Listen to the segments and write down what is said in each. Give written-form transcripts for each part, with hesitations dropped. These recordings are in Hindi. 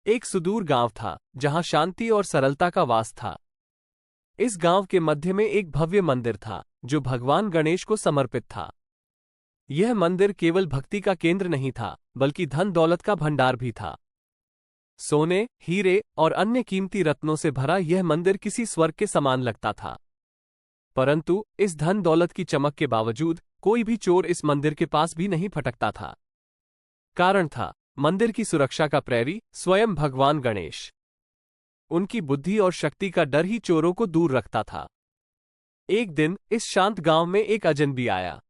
एक सुदूर गांव था जहां शांति और सरलता का वास था। इस गांव के मध्य में एक भव्य मंदिर था जो भगवान गणेश को समर्पित था। यह मंदिर केवल भक्ति का केंद्र नहीं था बल्कि धन दौलत का भंडार भी था। सोने, हीरे और अन्य कीमती रत्नों से भरा यह मंदिर किसी स्वर्ग के समान लगता था। परंतु इस धन दौलत की चमक के बावजूद कोई भी चोर इस मंदिर के पास भी नहीं फटकता था। कारण था मंदिर की सुरक्षा का प्रहरी स्वयं भगवान गणेश। उनकी बुद्धि और शक्ति का डर ही चोरों को दूर रखता था। एक दिन इस शांत गांव में एक अजनबी आया।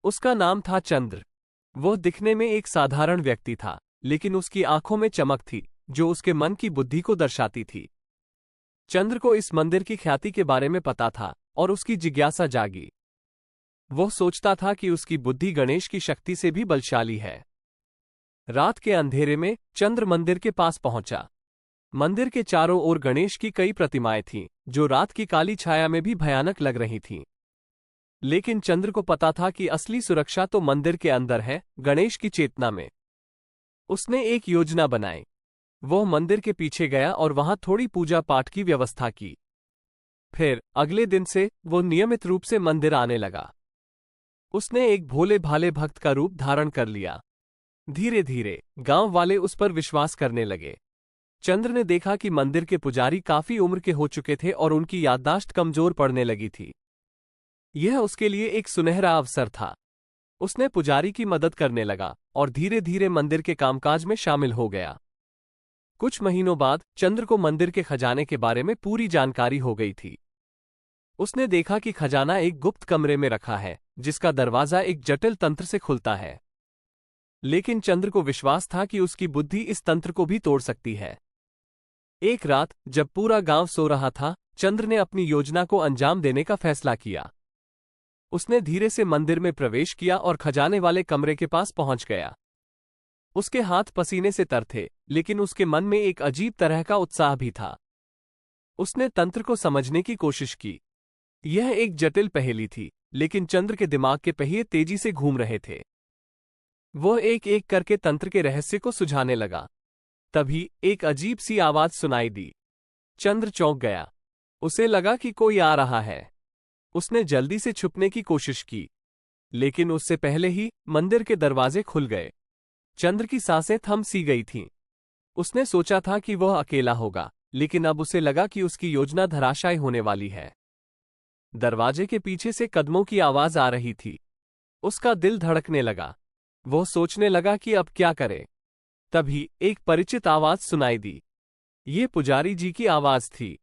उसका नाम था चंद्र। वह दिखने में एक साधारण व्यक्ति था, लेकिन उसकी आंखों में चमक थी जो उसके मन की बुद्धि को दर्शाती थी। चंद्र को इस मंदिर की ख्याति के बारे में पता था और उसकी जिज्ञासा जागी। वह सोचता था कि उसकी बुद्धि गणेश की शक्ति से भी बलशाली है। रात के अंधेरे में चंद्र मंदिर के पास पहुंचा। मंदिर के चारों ओर गणेश की कई प्रतिमाएं थीं, जो रात की काली छाया में भी भयानक लग रही थीं। लेकिन चंद्र को पता था कि असली सुरक्षा तो मंदिर के अंदर है, गणेश की चेतना में। उसने एक योजना बनाई। वह मंदिर के पीछे गया और वहां थोड़ी पूजा पाठ की व्यवस्था की। फिर अगले दिन से वो नियमित रूप से मंदिर आने लगा। उसने एक भोले भाले भक्त का रूप धारण कर लिया। धीरे धीरे गांव वाले उस पर विश्वास करने लगे। चंद्र ने देखा कि मंदिर के पुजारी काफी उम्र के हो चुके थे और उनकी याददाश्त कमजोर पड़ने लगी थी। यह उसके लिए एक सुनहरा अवसर था। उसने पुजारी की मदद करने लगा और धीरे धीरे मंदिर के कामकाज में शामिल हो गया। कुछ महीनों बाद चंद्र को मंदिर के खजाने के बारे में पूरी जानकारी हो गई थी। उसने देखा कि खजाना एक गुप्त कमरे में रखा है, जिसका दरवाजा एक जटिल तंत्र से खुलता है। लेकिन चंद्र को विश्वास था कि उसकी बुद्धि इस तंत्र को भी तोड़ सकती है। एक रात जब पूरा गांव सो रहा था, चंद्र ने अपनी योजना को अंजाम देने का फैसला किया। उसने धीरे से मंदिर में प्रवेश किया और खजाने वाले कमरे के पास पहुंच गया। उसके हाथ पसीने से तर थे, लेकिन उसके मन में एक अजीब तरह का उत्साह भी था। उसने तंत्र को समझने की कोशिश की। यह एक जटिल पहेली थी, लेकिन चंद्र के दिमाग के पहिए तेजी से घूम रहे थे। वह एक एक करके तंत्र के रहस्य को सुझाने लगा। तभी एक अजीब सी आवाज सुनाई दी। चंद्र चौंक गया। उसे लगा कि कोई आ रहा है। उसने जल्दी से छुपने की कोशिश की, लेकिन उससे पहले ही मंदिर के दरवाजे खुल गए। चंद्र की सांसें थम सी गई थीं। उसने सोचा था कि वह अकेला होगा, लेकिन अब उसे लगा कि उसकी योजना धराशायी होने वाली है। दरवाजे के पीछे से कदमों की आवाज आ रही थी। उसका दिल धड़कने लगा। वह सोचने लगा कि अब क्या करे। तभी एक परिचित आवाज सुनाई दी। ये पुजारी जी की आवाज थी।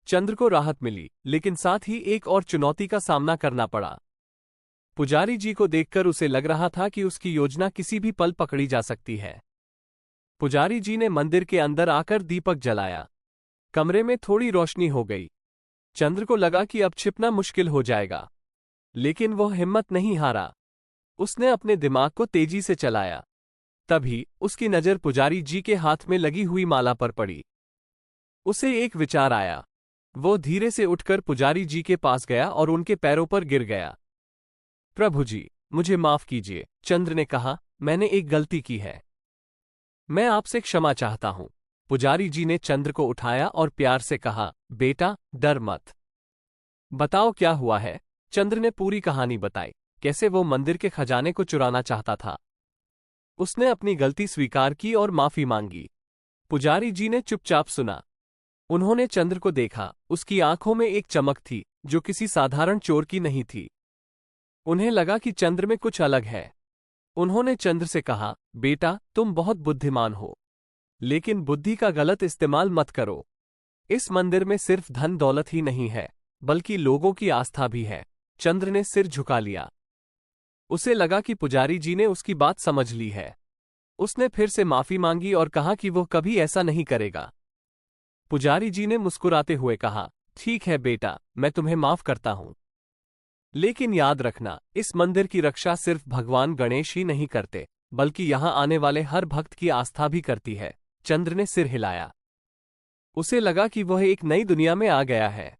चंद्र को राहत मिली, लेकिन साथ ही एक और चुनौती का सामना करना पड़ा। पुजारी जी को देखकर उसे लग रहा था कि उसकी योजना किसी भी पल पकड़ी जा सकती है। पुजारी जी ने मंदिर के अंदर आकर दीपक जलाया। कमरे में थोड़ी रोशनी हो गई। चंद्र को लगा कि अब छिपना मुश्किल हो जाएगा, लेकिन वह हिम्मत नहीं हारा। उसने अपने दिमाग को तेजी से चलाया। तभी उसकी नजर पुजारी जी के हाथ में लगी हुई माला पर पड़ी। उसे एक विचार आया। वो धीरे से उठकर पुजारी जी के पास गया और उनके पैरों पर गिर गया। प्रभु जी, मुझे माफ कीजिए, चंद्र ने कहा। मैंने एक गलती की है। मैं आपसे क्षमा चाहता हूं। पुजारी जी ने चंद्र को उठाया और प्यार से कहा, बेटा, डर मत। बताओ क्या हुआ है। चंद्र ने पूरी कहानी बताई, कैसे वो मंदिर के खजाने को चुराना चाहता था। उसने अपनी गलती स्वीकार की और माफी मांगी। पुजारी जी ने चुपचाप सुना। उन्होंने चंद्र को देखा। उसकी आंखों में एक चमक थी जो किसी साधारण चोर की नहीं थी। उन्हें लगा कि चंद्र में कुछ अलग है। उन्होंने चंद्र से कहा, बेटा, तुम बहुत बुद्धिमान हो, लेकिन बुद्धि का गलत इस्तेमाल मत करो। इस मंदिर में सिर्फ धन दौलत ही नहीं है, बल्कि लोगों की आस्था भी है। चंद्र ने सिर झुका लिया। उसे लगा कि पुजारी जी ने उसकी बात समझ ली है। उसने फिर से माफी मांगी और कहा कि वह कभी ऐसा नहीं करेगा। पुजारी जी ने मुस्कुराते हुए कहा, ठीक है बेटा, मैं तुम्हें माफ करता हूं। लेकिन याद रखना, इस मंदिर की रक्षा सिर्फ भगवान गणेश ही नहीं करते, बल्कि यहां आने वाले हर भक्त की आस्था भी करती है। चंद्र ने सिर हिलाया। उसे लगा कि वह एक नई दुनिया में आ गया है।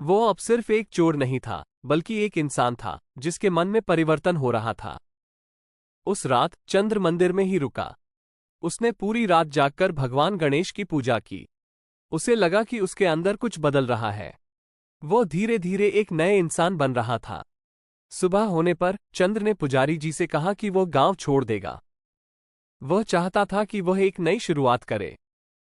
वो अब सिर्फ एक चोर नहीं था, बल्कि एक इंसान था जिसके मन में परिवर्तन हो रहा था। उस रात चंद्र मंदिर में ही रुका। उसने पूरी रात जागकर भगवान गणेश की पूजा की। उसे लगा कि उसके अंदर कुछ बदल रहा है। वो धीरे धीरे एक नए इंसान बन रहा था। सुबह होने पर चंद्र ने पुजारी जी से कहा कि वो गांव छोड़ देगा। वह चाहता था कि वह एक नई शुरुआत करे।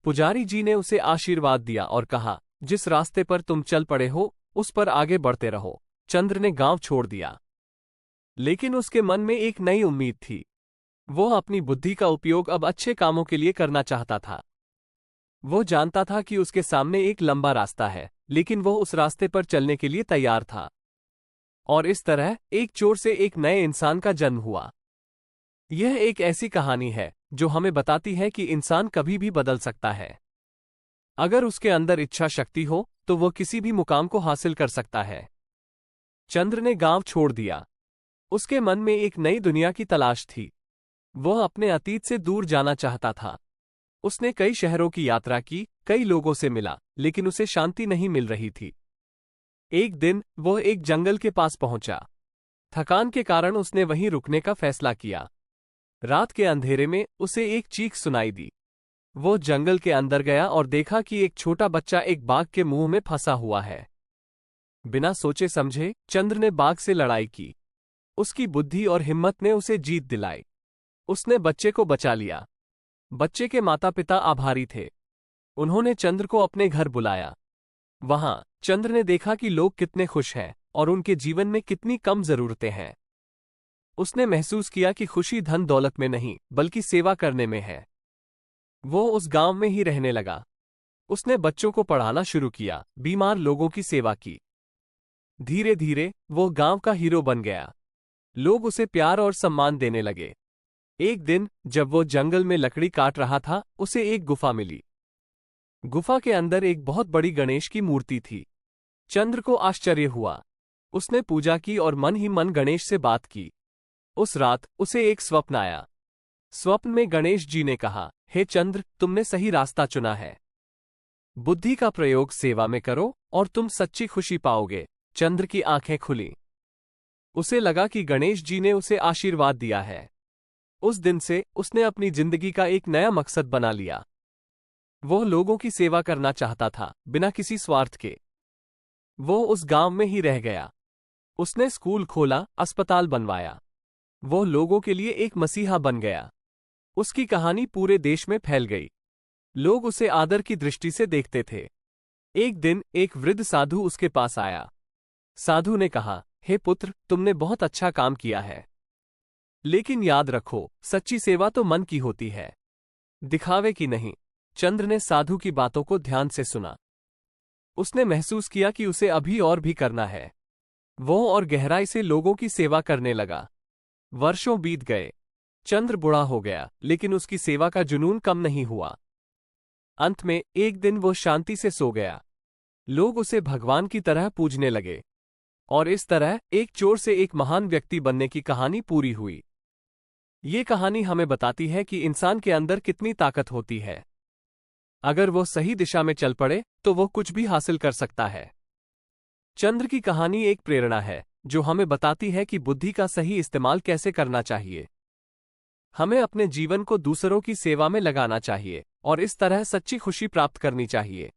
पुजारी जी ने उसे आशीर्वाद दिया और कहा, जिस रास्ते पर तुम चल पड़े हो उस पर आगे बढ़ते रहो। चंद्र ने गांव छोड़ दिया, लेकिन उसके मन में एक नई उम्मीद थी। वह अपनी बुद्धि का उपयोग अब अच्छे कामों के लिए करना चाहता था। वो जानता था कि उसके सामने एक लंबा रास्ता है, लेकिन वह उस रास्ते पर चलने के लिए तैयार था। और इस तरह एक चोर से एक नए इंसान का जन्म हुआ। यह एक ऐसी कहानी है जो हमें बताती है कि इंसान कभी भी बदल सकता है। अगर उसके अंदर इच्छा शक्ति हो तो वह किसी भी मुकाम को हासिल कर सकता है। चंद्र ने गांव छोड़ दिया। उसके मन में एक नई दुनिया की तलाश थी। वह अपने अतीत से दूर जाना चाहता था। उसने कई शहरों की यात्रा की, कई लोगों से मिला, लेकिन उसे शांति नहीं मिल रही थी। एक दिन वह एक जंगल के पास पहुंचा। थकान के कारण उसने वहीं रुकने का फैसला किया। रात के अंधेरे में उसे एक चीख सुनाई दी। वो जंगल के अंदर गया और देखा कि एक छोटा बच्चा एक बाघ के मुंह में फंसा हुआ है। बिना सोचे समझे चंद्र ने बाघ से लड़ाई की। उसकी बुद्धि और हिम्मत ने उसे जीत दिलाई। उसने बच्चे को बचा लिया। बच्चे के माता पिता आभारी थे। उन्होंने चंद्र को अपने घर बुलाया। वहां चंद्र ने देखा कि लोग कितने खुश हैं और उनके जीवन में कितनी कम जरूरतें हैं। उसने महसूस किया कि खुशी धन दौलत में नहीं बल्कि सेवा करने में है। वो उस गांव में ही रहने लगा। उसने बच्चों को पढ़ाना शुरू किया, बीमार लोगों की सेवा की। धीरे धीरे वो गांव का हीरो बन गया। लोग उसे प्यार और सम्मान देने लगे। एक दिन जब वो जंगल में लकड़ी काट रहा था, उसे एक गुफा मिली। गुफा के अंदर एक बहुत बड़ी गणेश की मूर्ति थी। चंद्र को आश्चर्य हुआ। उसने पूजा की और मन ही मन गणेश से बात की। उस रात उसे एक स्वप्न आया। स्वप्न में गणेश जी ने कहा, हे चंद्र, तुमने सही रास्ता चुना है। बुद्धि का प्रयोग सेवा में करो और तुम सच्ची खुशी पाओगे। चंद्र की आंखें खुली। उसे लगा कि गणेश जी ने उसे आशीर्वाद दिया है। उस दिन से उसने अपनी जिंदगी का एक नया मकसद बना लिया। वो लोगों की सेवा करना चाहता था, बिना किसी स्वार्थ के। वो उस गांव में ही रह गया। उसने स्कूल खोला, अस्पताल बनवाया। वो लोगों के लिए एक मसीहा बन गया। उसकी कहानी पूरे देश में फैल गई। लोग उसे आदर की दृष्टि से देखते थे। एक दिन एक वृद्ध साधु उसके पास आया। साधु ने कहा, हे पुत्र, तुमने बहुत अच्छा काम किया है, लेकिन याद रखो, सच्ची सेवा तो मन की होती है, दिखावे की नहीं। चंद्र ने साधु की बातों को ध्यान से सुना। उसने महसूस किया कि उसे अभी और भी करना है। वो और गहराई से लोगों की सेवा करने लगा। वर्षों बीत गए। चंद्र बूढ़ा हो गया, लेकिन उसकी सेवा का जुनून कम नहीं हुआ। अंत में एक दिन वो शांति से सो गया। लोग उसे भगवान की तरह पूजने लगे। और इस तरह एक चोर से एक महान व्यक्ति बनने की कहानी पूरी हुई। ये कहानी हमें बताती है कि इंसान के अंदर कितनी ताकत होती है। अगर वो सही दिशा में चल पड़े तो वो कुछ भी हासिल कर सकता है। चंद्र की कहानी एक प्रेरणा है जो हमें बताती है कि बुद्धि का सही इस्तेमाल कैसे करना चाहिए। हमें अपने जीवन को दूसरों की सेवा में लगाना चाहिए और इस तरह सच्ची खुशी प्राप्त करनी चाहिए।